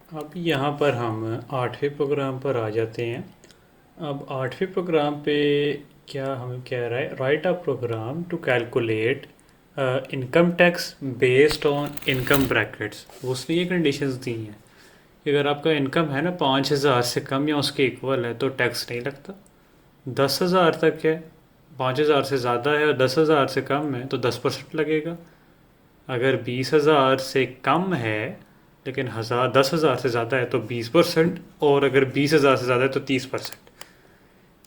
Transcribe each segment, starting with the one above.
अब यहाँ पर हम 8वें प्रोग्राम पर आ जाते हैं। अब 8वें प्रोग्राम पे क्या हमें कह रहा है, write a program to calculate income tax based on income brackets. उसने ये कंडीशंस दी हैं कि अगर आपका इनकम है ना 5,000 से कम या उसके इक्वल है तो टैक्स नहीं लगता। 10,000 तक है, 5,000 से ज़्यादा है और 10,000 से कम है तो 10% लगेगा। अगर 20,000 से कम है लेकिन 10,000 से ज़्यादा है तो 20%, और अगर 20,000 से ज़्यादा है तो 30%।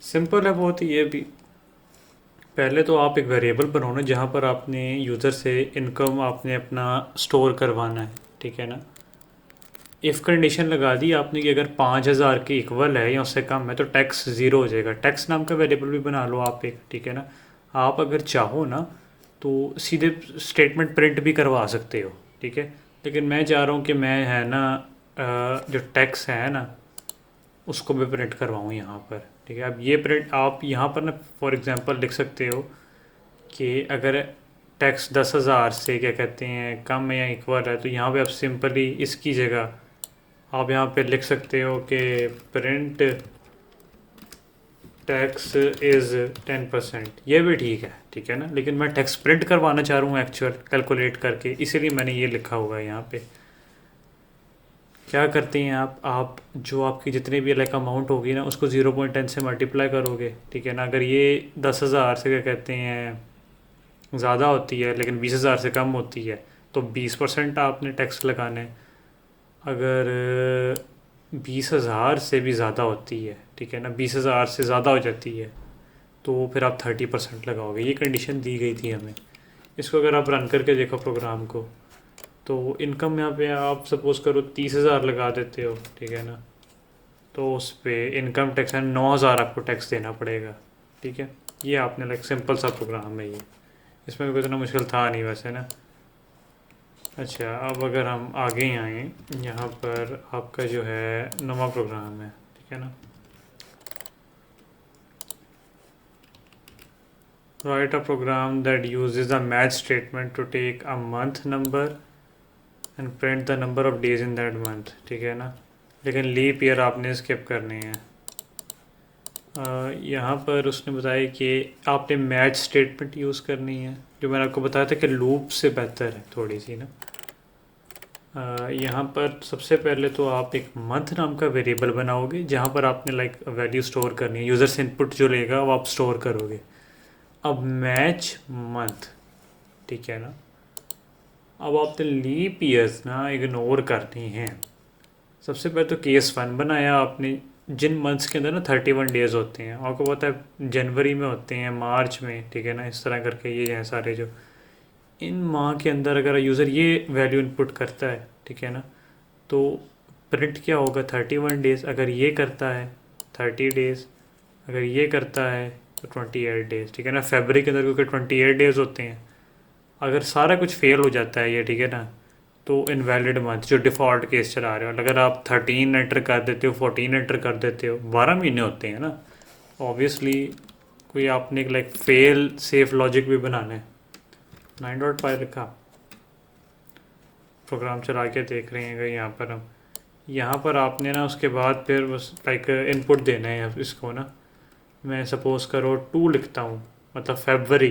सिंपल है बहुत ही ये भी। पहले तो आप एक वेरिएबल बनाओ जहाँ पर आपने यूज़र से इनकम आपने अपना स्टोर करवाना है, ठीक है ना। इफ़ कंडीशन लगा दी आपने कि अगर 5,000 के इक्वल है या उससे कम है तो टैक्स ज़ीरो हो जाएगा। टैक्स नाम का वेरिएबल भी बना लो आप एक, ठीक है ना। आप अगर चाहो ना तो सीधे स्टेटमेंट प्रिंट भी करवा सकते हो, ठीक है। लेकिन मैं चाह रहा हूँ कि मैं है ना जो टैक्स है ना उसको भी प्रिंट करवाऊँ यहाँ पर, ठीक है। अब ये प्रिंट आप यहाँ पर ना फॉर एग्जांपल लिख सकते हो कि अगर टैक्स 10,000 से क्या कहते हैं कम या इक्वल है तो यहाँ पे आप सिंपली इसकी जगह आप यहाँ पे लिख सकते हो कि प्रिंट टैक्स इज़ 10%। ये भी ठीक है, ठीक है ना। लेकिन मैं टैक्स प्रिंट करवाना चाह रहा हूँ एक्चुअल कैलकुलेट करके, इसीलिए मैंने ये लिखा हुआ है यहाँ पे। क्या करते हैं आप जो आपकी जितनी भी लाइक अमाउंट होगी ना उसको 0.10 से मल्टीप्लाई करोगे, ठीक है ना। अगर ये 10,000 से क्या कहते हैं ज़्यादा होती है लेकिन 20,000 से कम होती है तो 20% आपने टैक्स लगाना है। अगर 20,000 से भी ज़्यादा होती है, ठीक है ना, 20,000 से ज़्यादा हो जाती है तो फिर आप 30% लगाओगे। ये कंडीशन दी गई थी हमें। इसको अगर आप रन करके देखो प्रोग्राम को तो इनकम यहाँ पे आप सपोज़ करो 30,000 लगा देते हो, ठीक है ना। तो उस पर इनकम टैक्स है 9,000 आपको टैक्स देना पड़ेगा, ठीक है। ये आपने लाइक सिंपल सा प्रोग्राम है ये, इसमें कोई इतना मुश्किल था नहीं वैसे ना। अच्छा, अब अगर हम आगे आएँ यहाँ पर आपका जो है नवा प्रोग्राम है, ठीक है ना। Write a program that uses a match statement to take a month number and print the number of days in that month, ठीक है ना। लेकिन लीप ईयर आपने स्किप करनी है। यहाँ पर उसने बताया कि आपने मैच स्टेटमेंट यूज़ करनी है, जो मैंने आपको बताया था कि लूप से बेहतर है थोड़ी सी ना। यहाँ पर सबसे पहले तो आप एक मंथ नाम का वेरिएबल बनाओगे जहाँ पर आपने लाइक वैल्यू स्टोर करनी है। यूज़र से इनपुट जो लेगा वो आप स्टोर करोगे। अब मैच मंथ, ठीक है ना। अब आपने लीप ईयर्स ना इग्नोर करनी हैं। सबसे पहले तो केस वन बनाया आपने जिन मंथ्स के अंदर ना 31 डेज होते हैं। आपको पता है जनवरी में होते हैं, मार्च में, ठीक है ना। इस तरह करके ये हैं सारे जो इन माह के अंदर अगर यूज़र ये वैल्यू इनपुट करता है, ठीक है ना, तो प्रिंट क्या होगा 31 डेज। अगर ये करता है 30 डेज, अगर ये करता है तो 28 डेज, ठीक है ना। फेबररी के अंदर क्योंकि 28 डेज होते हैं। अगर सारा कुछ फेल हो जाता है ये, ठीक है ना, तो इनवैलिड मंथ जो डिफ़ॉल्ट केस चला रहे हो, अगर आप 13 एंटर कर देते हो, 14 एंटर कर देते हो, 12 महीने होते हैं ना ऑब्वियसली। कोई आपने एक लाइक फेल सेफ लॉजिक भी बनाना है। 9.5 लिखा, प्रोग्राम चला के देख रहे हैं यहाँ पर हम। यहाँ पर आपने ना उसके बाद फिर बस लाइक इनपुट देना है इसको ना। मैं सपोज़ करो 2 लिखता हूँ, मतलब फेबररी,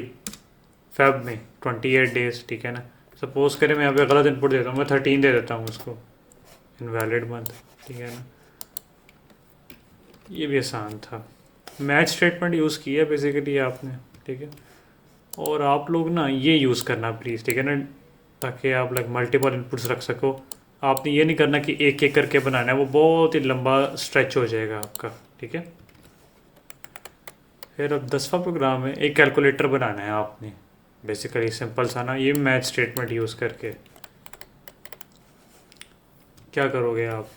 फेब में 28 डेज, ठीक है ना। सपोज़ करें मैं यहाँ पे गलत इनपुट देता हूँ, मैं 13 दे देता हूँ उसको, इनवैलिड मंथ, ठीक है ना। ये भी आसान था। मैच स्टेटमेंट यूज़ किया बेसिकली आपने, ठीक है। और आप लोग ना ये यूज़ करना प्लीज़, ठीक है ना, ताकि आप लाइक मल्टीपल इनपुट्स रख सको। आपने ये नहीं करना कि एक एक करके बनाना है, वो बहुत ही लंबा स्ट्रेच हो जाएगा आपका, ठीक है। फिर अब 10वां प्रोग्राम है, एक कैलकुलेटर बनाना है आपने। बेसिकली सिंपल सा ना, ये मैच स्टेटमेंट यूज़ करके क्या करोगे आप।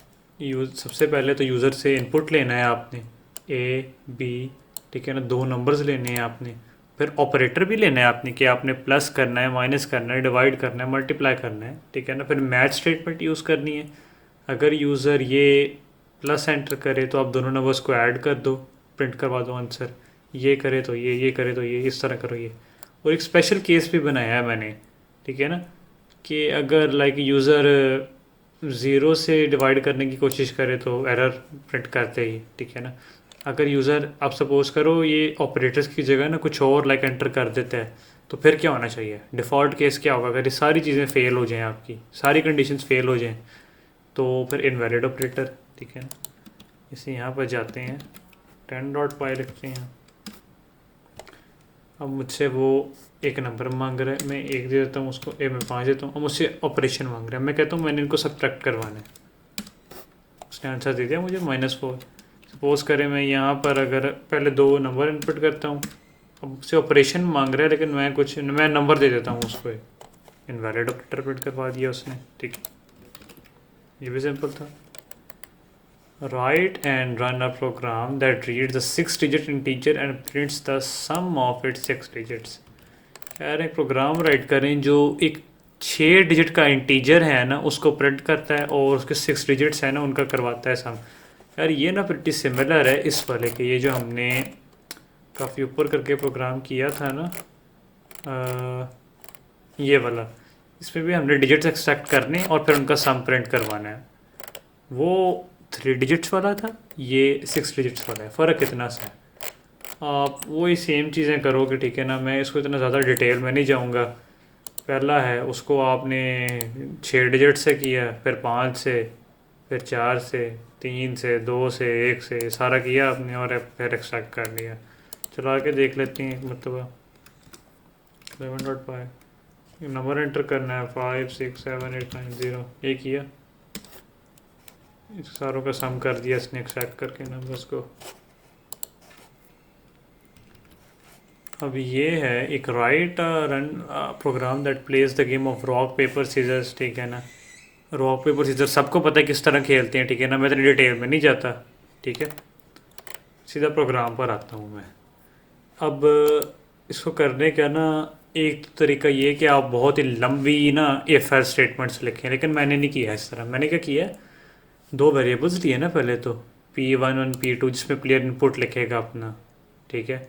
सबसे पहले तो यूज़र से इनपुट लेना है आपने, ए बी, ठीक है ना, दो नंबर्स लेने हैं आपने। फिर ऑपरेटर भी लेना है आपने कि आपने प्लस करना है, माइनस करना है, डिवाइड करना है, मल्टीप्लाई करना है, ठीक है ना। फिर मैच स्टेटमेंट यूज़ करनी है। अगर यूज़र ये प्लस एंटर करे तो आप दोनों नंबर्स को ऐड कर दो, प्रिंट करवा दो आंसर। ये करे तो ये करे तो ये, इस तरह करो ये। और एक स्पेशल केस भी बनाया है मैंने, ठीक है ना, कि अगर लाइक यूज़र ज़ीरो से डिवाइड करने की कोशिश करे तो एरर प्रिंट करते ही, ठीक है ना। अगर यूज़र, आप सपोज करो ये ऑपरेटर्स की जगह ना कुछ और लाइक एंटर कर देता है, तो फिर क्या होना चाहिए? डिफ़ॉल्ट केस क्या होगा? अगर ये सारी चीज़ें फ़ेल हो जाएं, आपकी सारी कंडीशंस फ़ेल हो जाएं, तो फिर इनवैलिड ऑपरेटर, ठीक है ना। इसे यहाँ पर जाते हैं, 10.py लिखते हैं। अब मुझसे वो एक नंबर मांग रहा है, मैं एक दे देता हूँ उसको, मैं 5 देता हूँ। अब मुझसे ऑपरेशन मांग रहा है, मैं कहता हूँ मैंने इनको सब्ट्रैक्ट करवाना है। उसने आंसर दे दिया मुझे -4। सपोज़ करें मैं यहाँ पर अगर पहले 2 नंबर इनपुट करता हूँ, अब मुझसे ऑपरेशन मांग रहा है, लेकिन मैं नंबर दे देता हूँ उसको, इनवैलिड ऑपरेटर प्रिंट करवा दिया उसने, ठीक। ये भी सिंपल था। Write and run a program that reads the 6-digit integer and prints the sum of its 6 digits। कह रहे प्रोग्राम राइट करें जो एक 6 डिजिट का इंटीजर है ना उसको प्रिंट करता है, और उसके 6 डिजिट्स है ना उनका करवाता है सम। यार ये ना प्रिटी सिमिलर है इस वाले के, ये जो हमने काफ़ी ऊपर करके प्रोग्राम किया था ना, ये वाला, इसमें भी हमने डिजिट्स एक्सट्रैक्ट करने और फिर उनका सम प्रिंट करवाना है। वो 3 डिजिट्स वाला था, ये 6 डिजिट्स वाला है। फ़र्क कितना सा है, आप वही सेम चीज़ें करोगे, ठीक है ना। मैं इसको इतना ज़्यादा डिटेल में नहीं जाऊँगा। पहला है उसको आपने 6 डिजिट से किया, फिर 5 से, फिर 4 से, 3 से, 2 से, 1 से, सारा किया आपने और फिर एक्सट्रैक्ट कर लिया। चला के देख लेते हैं मतलब 11.5 नंबर एंटर करना है, 5 6 7 8 9 0, ये किया, इस सारों का सम कर दिया इसने एक्सट्रैक्ट करके नंबर्स को। अब ये है एक write run program that plays the game of rock paper scissors, ठीक है ना। रॉक पेपर सीजर सबको पता है किस तरह खेलते हैं, ठीक है ना। मैं तो डिटेल में नहीं जाता, ठीक है, सीधा प्रोग्राम पर आता हूँ मैं। अब इसको करने का ना एक तरीका ये कि आप बहुत ही लंबी ना इफ एल्स स्टेटमेंट्स लिखें, लेकिन मैंने नहीं किया इस तरह। मैंने क्या किया है, 2 वेरिएबल्स लिए ना पहले तो, P1 और P2, जिसमें प्लेयर इनपुट लिखेगा अपना, ठीक है।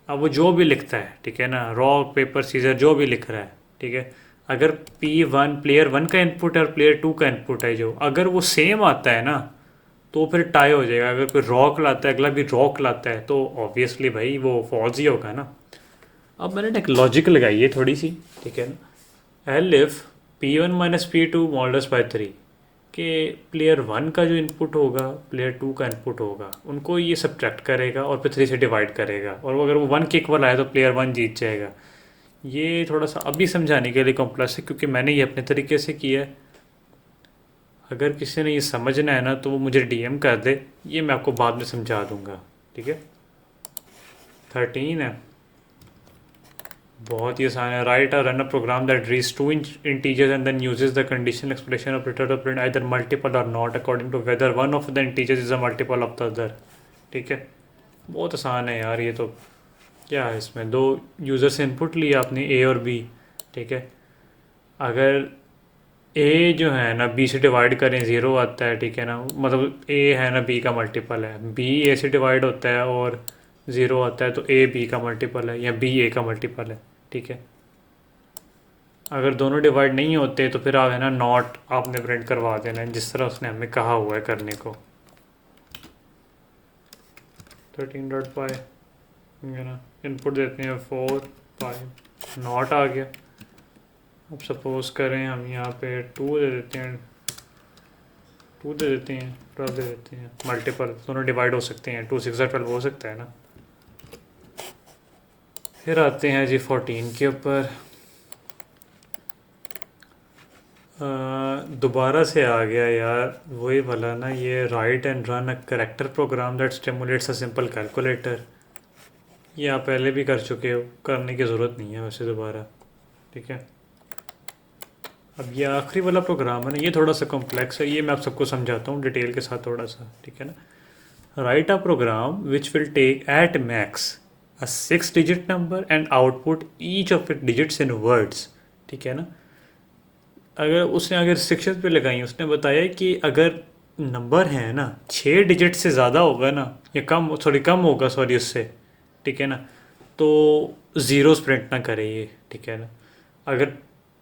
अब वो जो भी लिखता है, ठीक है ना, रॉक पेपर सीजर जो भी लिख रहा है, ठीक है, अगर P1 प्लेयर 1 का इनपुट है और प्लेयर 2 का इनपुट है, जो अगर वो सेम आता है ना तो फिर टाई हो जाएगा। अगर कोई रॉक लाता है, अगला भी रॉक लाता है, तो ऑब्वियसली भाई वो फॉल्स ही होगा ना। अब मैंने ना एक लॉजिक लगाई है थोड़ी सी, ठीक है ना। Elif P1 minus P2 models by 3, कि प्लेयर 1 का जो इनपुट होगा, प्लेयर 2 का इनपुट होगा, उनको ये सब्ट्रैक्ट करेगा और फिर 3 से डिवाइड करेगा, और वो अगर वो 1 के इक्वल आए तो प्लेयर 1 जीत जाएगा। ये थोड़ा सा अभी समझाने के लिए कॉम्प्लेक्स है, क्योंकि मैंने ये अपने तरीके से किया है। अगर किसी ने ये समझना है ना तो वो मुझे डीएम कर दे, ये मैं आपको बाद में समझा दूंगा, ठीक है। 13 है, बहुत ही आसान है। Write a run a program that reads 2 integers and then uses the conditional expression operator to print either multiple or not according to whether one of the integers is a multiple of the other, ठीक है। बहुत आसान है यार ये तो। क्या है इसमें, 2 यूज़र से इनपुट लिया आपने ए और बी, ठीक है। अगर ए जो है ना बी से डिवाइड करें 0 आता है, ठीक है ना, मतलब ए है ना बी का मल्टीपल है, बी ए से डिवाइड होता है और 0 आता है, तो ए बी का मल्टीपल है या बी ए का मल्टीपल है, ठीक है। अगर दोनों डिवाइड नहीं होते तो फिर आप है ना नॉट आपने प्रिंट करवा देना है, जिस तरह उसने हमें कहा हुआ है करने को। 13.5 है ना, इनपुट देते हैं 4 5, नॉट आ गया। अब सपोज करें हम यहाँ पे 2 दे देते हैं, 12 दे देते हैं, मल्टीपल दोनों डिवाइड हो सकते हैं, 2 6 12 हो सकता है ना। फिर आते हैं जी 14 के ऊपर। दोबारा से आ गया यार वही वाला ना, ये write and run a character program that stimulates a simple calculator. ये आप पहले भी कर चुके हो, करने की ज़रूरत नहीं है वैसे दोबारा, ठीक है। अब ये आखिरी वाला प्रोग्राम है ना, ये थोड़ा सा कॉम्प्लेक्स है, ये मैं आप सबको समझाता हूँ डिटेल के साथ थोड़ा सा, ठीक है ना। Write a program which will take at max a 6 digit number and output each of it digits in words, ठीक है ना। अगर उसने अगर रिस्ट्रिक्शन पे लगाई, उसने बताया कि अगर नंबर है ना 6 डिजिट से ज़्यादा होगा ना, या कम होगा सॉरी उससे, ठीक है ना, तो ज़ीरोस प्रिंट ना करे ये, ठीक है ना। अगर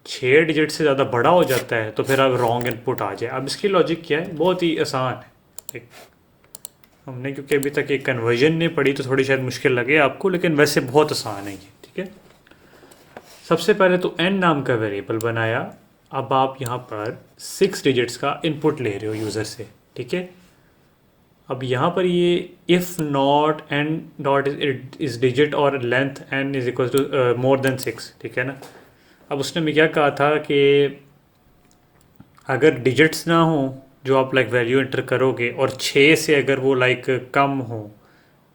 6 डिजिट से ज़्यादा बड़ा हो जाता है तो फिर अब रॉन्ग इनपुट आ जाए। अब इसकी लॉजिक क्या है, बहुत ही आसान है। एक हमने क्योंकि अभी तक एक कन्वर्जन नहीं पढ़ी तो थोड़ी शायद मुश्किल लगे आपको, लेकिन वैसे बहुत आसान है ये। ठीक है, सबसे पहले तो n नाम का वेरिएबल बनाया। अब आप यहाँ पर 6 डिजिट्स का इनपुट ले रहे हो यूज़र से। ठीक है, अब यहाँ पर ये if not n dot is digit और length n is equal to more than 6। ठीक है ना, अब उसने मैं क्या कहा था कि अगर डिजिट्स ना हो जो आप लाइक वैल्यू एंटर करोगे और 6 से अगर वो लाइक कम हो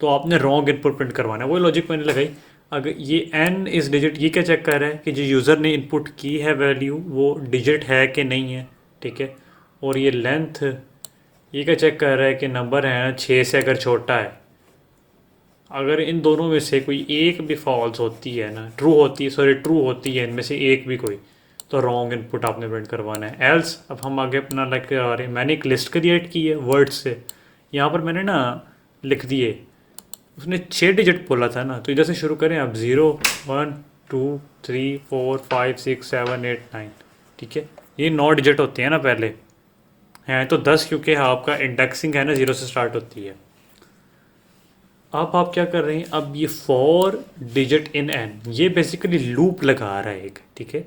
तो आपने रॉन्ग इनपुट प्रिंट करवाना है। वो लॉजिक मैंने लगाई। अगर ये n इस डिजिट, ये क्या चेक कर रहा है कि जो यूज़र ने इनपुट की है वैल्यू वो डिजिट है कि नहीं है। ठीक है, और ये लेंथ, ये क्या चेक कर रहा है कि नंबर है ना 6 से अगर छोटा है। अगर इन दोनों में से कोई एक भी फॉल्स होती है ना, ट्रू होती है, सॉरी ट्रू होती है इनमें से एक भी कोई, तो रॉन्ग इनपुट आपने प्रिंट करवाना है। एल्स अब हम आगे अपना लाइक करा रहे हैं। मैंने एक लिस्ट क्रिएट की है वर्ड्स से, यहाँ पर मैंने ना लिख दिए, उसने 6 डिजिट बोला था ना, तो इधर से शुरू करें अब 0 1 2 3 4 5 6 7 8 9। ठीक है, ये 9 डिजिट होते हैं ना पहले हैं, तो 10 क्योंकि आपका इंडेक्सिंग है ना 0 से स्टार्ट होती है। अब आप क्या कर रहे हैं, अब ये 4 डिजिट इन n, ये बेसिकली लूप लगा रहा है एक। ठीक है,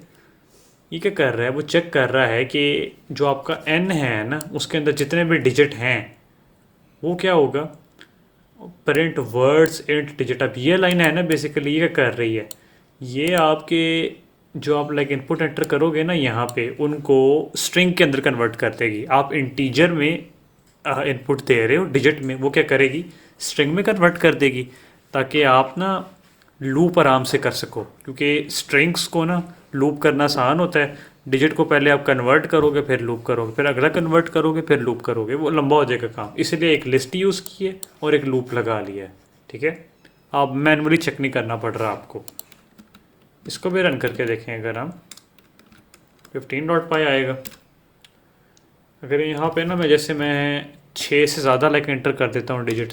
ये क्या कर रहा है, वो चेक कर रहा है कि जो आपका n है ना उसके अंदर जितने भी डिजिट हैं वो क्या होगा, प्रिंट वर्ड्स इंट डिजिट। अब ये लाइन है ना बेसिकली ये क्या कर रही है, ये आपके जो आप लाइक इनपुट एंटर करोगे ना यहाँ पे उनको स्ट्रिंग के अंदर कन्वर्ट कर देगी। आप इंटीजर में इनपुट दे रहे हो डिजिट में, वो क्या करेगी स्ट्रिंग में कन्वर्ट कर देगी, ताकि आप ना लूप आराम से कर सको। क्योंकि स्ट्रिंग्स को ना लूप करना आसान होता है, डिजिट को पहले आप कन्वर्ट करोगे फिर लूप करोगे, फिर अगला कन्वर्ट करोगे फिर लूप करोगे, वो लंबा हो जाएगा काम। इसलिए एक लिस्ट यूज़ की है और एक लूप लगा लिया है। ठीक है, आप मैनुअली चेक नहीं करना पड़ रहा आपको। इसको भी रन करके देखें, अगर हम 15.py आएगा। अगर यहाँ पे ना मैं जैसे मैं 6 से ज़्यादा लाइक एंटर कर देता हूँ डिजिट,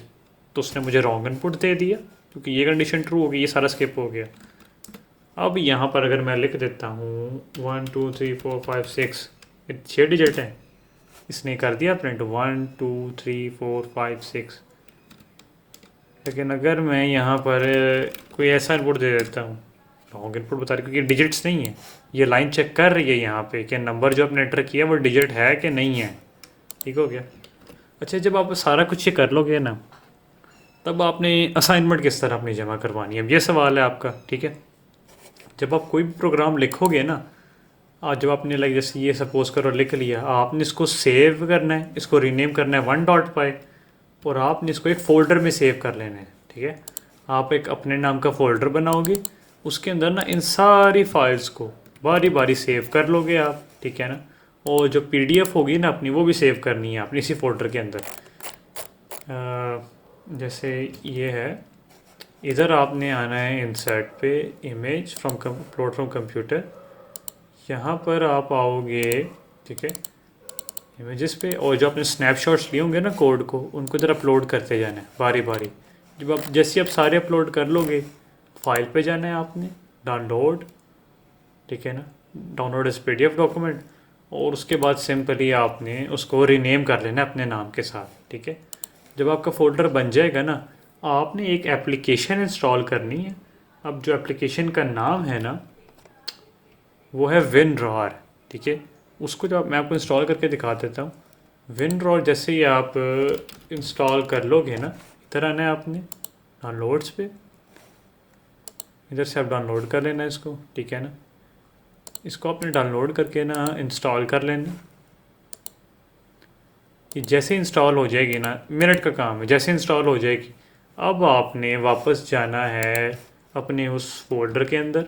तो उसने मुझे रॉन्ग इनपुट दे दिया क्योंकि ये कंडीशन ट्रू हो गई, ये सारा स्किप हो गया। अब यहाँ पर अगर मैं लिख देता हूँ 1 2 3 4 5 6, 6 डिजिट है, इसने कर दिया प्रिंट 1 2 3 4 5 6। लेकिन अगर मैं यहाँ पर कोई ऐसा इनपुट दे देता हूँ, रॉन्ग इनपुट बता रही क्योंकि डिजिट्स नहीं है, ये लाइन चेक कर रही है यहाँ पे कि नंबर जो आपने एंटर किया वो डिजिट है कि नहीं है। ठीक हो गया। अच्छा, जब आप सारा कुछ ये कर लोगे ना, तब आपने असाइनमेंट किस तरह अपनी जमा करवानी है, अब ये सवाल है आपका। ठीक है, जब आप कोई भी प्रोग्राम लिखोगे ना, आज जब आपने लाइक जैसे ये सपोज करो लिख लिया, आपने इसको सेव करना है, इसको रीनेम करना है 1.py, और आपने इसको एक फ़ोल्डर में सेव कर लेना है। ठीक है, आप एक अपने नाम का फ़ोल्डर बनाओगे, उसके अंदर ना इन सारी फाइल्स को बारी बारी सेव कर लोगे आप। ठीक है ना, और जो PDF होगी ना अपनी वो भी सेव करनी है आपने इसी फोल्डर के अंदर। जैसे ये है, इधर आपने आना है इंसर्ट पे, image from upload from computer, यहाँ पर आप आओगे। ठीक है, इमेजेस पे, और जो आपने स्नैपशॉट्स लिए होंगे ना कोड को, उनको इधर अपलोड करते जाना है बारी बारी। जब आप जैसे आप सारे अपलोड कर लोगे, फाइल पे जाना है आपने, डाउनलोड। ठीक है ना, डाउनलोड एज PDF डॉक्यूमेंट, और उसके बाद सिंपली आपने उसको रीनेम कर लेना अपने नाम के साथ। ठीक है, जब आपका फ़ोल्डर बन जाएगा ना, आपने एक एप्लीकेशन इंस्टॉल करनी है। अब जो एप्लीकेशन का नाम है ना वो है WinRAR। ठीक है, उसको जब मैं आपको इंस्टॉल करके दिखा देता हूँ। WinRAR जैसे ही आप इंस्टॉल कर लोगे ना, इधर आना है आपने डाउनलोड्स पे, इधर से आप डाउनलोड कर लेना इसको। ठीक है ना, इसको आपने डाउनलोड करके ना इंस्टॉल कर लेना। ये जैसे इंस्टॉल हो जाएगी ना, मिनट का काम है, जैसे इंस्टॉल हो जाएगी, अब आपने वापस जाना है अपने उस फोल्डर के अंदर।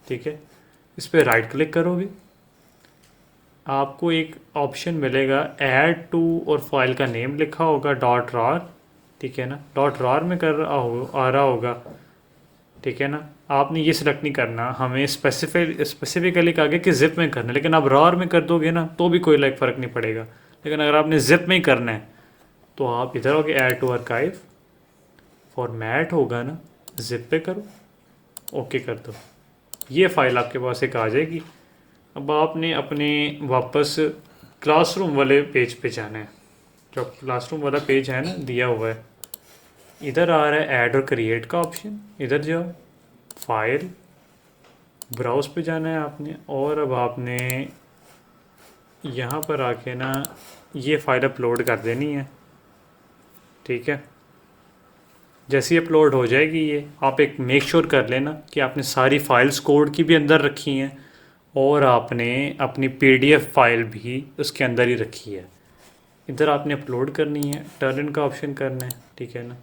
ठीक है, इस पर राइट क्लिक करोगे, आपको एक ऑप्शन मिलेगा ऐड टू, और फाइल का नेम लिखा होगा .rar। ठीक है ना, .rar में आ रहा होगा। ठीक है ना, आपने ये सिलेक्ट नहीं करना, हमें स्पेसिफिकली कहा गया कि जिप में करना है, लेकिन आप RAR में कर दोगे ना तो भी कोई लाइक फ़र्क नहीं पड़ेगा। लेकिन अगर आपने जिप में ही करना है तो आप इधर होगे ऐड टू आर्काइव, फॉर्मेट होगा ना, जिप पे करो, ओके कर दो, ये फाइल आपके पास एक आ जाएगी। अब आपने अपने वापस क्लासरूम वाले पेज पे जाना है। जो क्लासरूम वाला पेज है ना दिया हुआ है, इधर आ रहा है ऐड और क्रिएट का ऑप्शन, इधर जाओ, फाइल, ब्राउज पे जाना है आपने, और अब आपने यहाँ पर आके ना ये फ़ाइल अपलोड कर देनी है। ठीक है, जैसे ही अपलोड हो जाएगी ये, आप एक मेक श्योर कर लेना कि आपने सारी फाइल्स कोड की भी अंदर रखी हैं और आपने अपनी पीडीएफ फाइल भी उसके अंदर ही रखी है। इधर आपने अपलोड करनी है, टर्न इन का ऑप्शन करना है। ठीक है ना,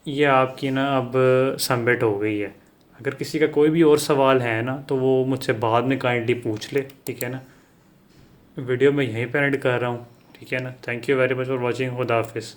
ये आपकी ना अब सबमिट हो गई है। अगर किसी का कोई भी और सवाल है ना तो वो मुझसे बाद में काइंडली पूछ ले। ठीक है ना, वीडियो मैं यहीं पर एंड कर रहा हूँ। ठीक है ना, thank you very much for watching. खुदा हाफिज़।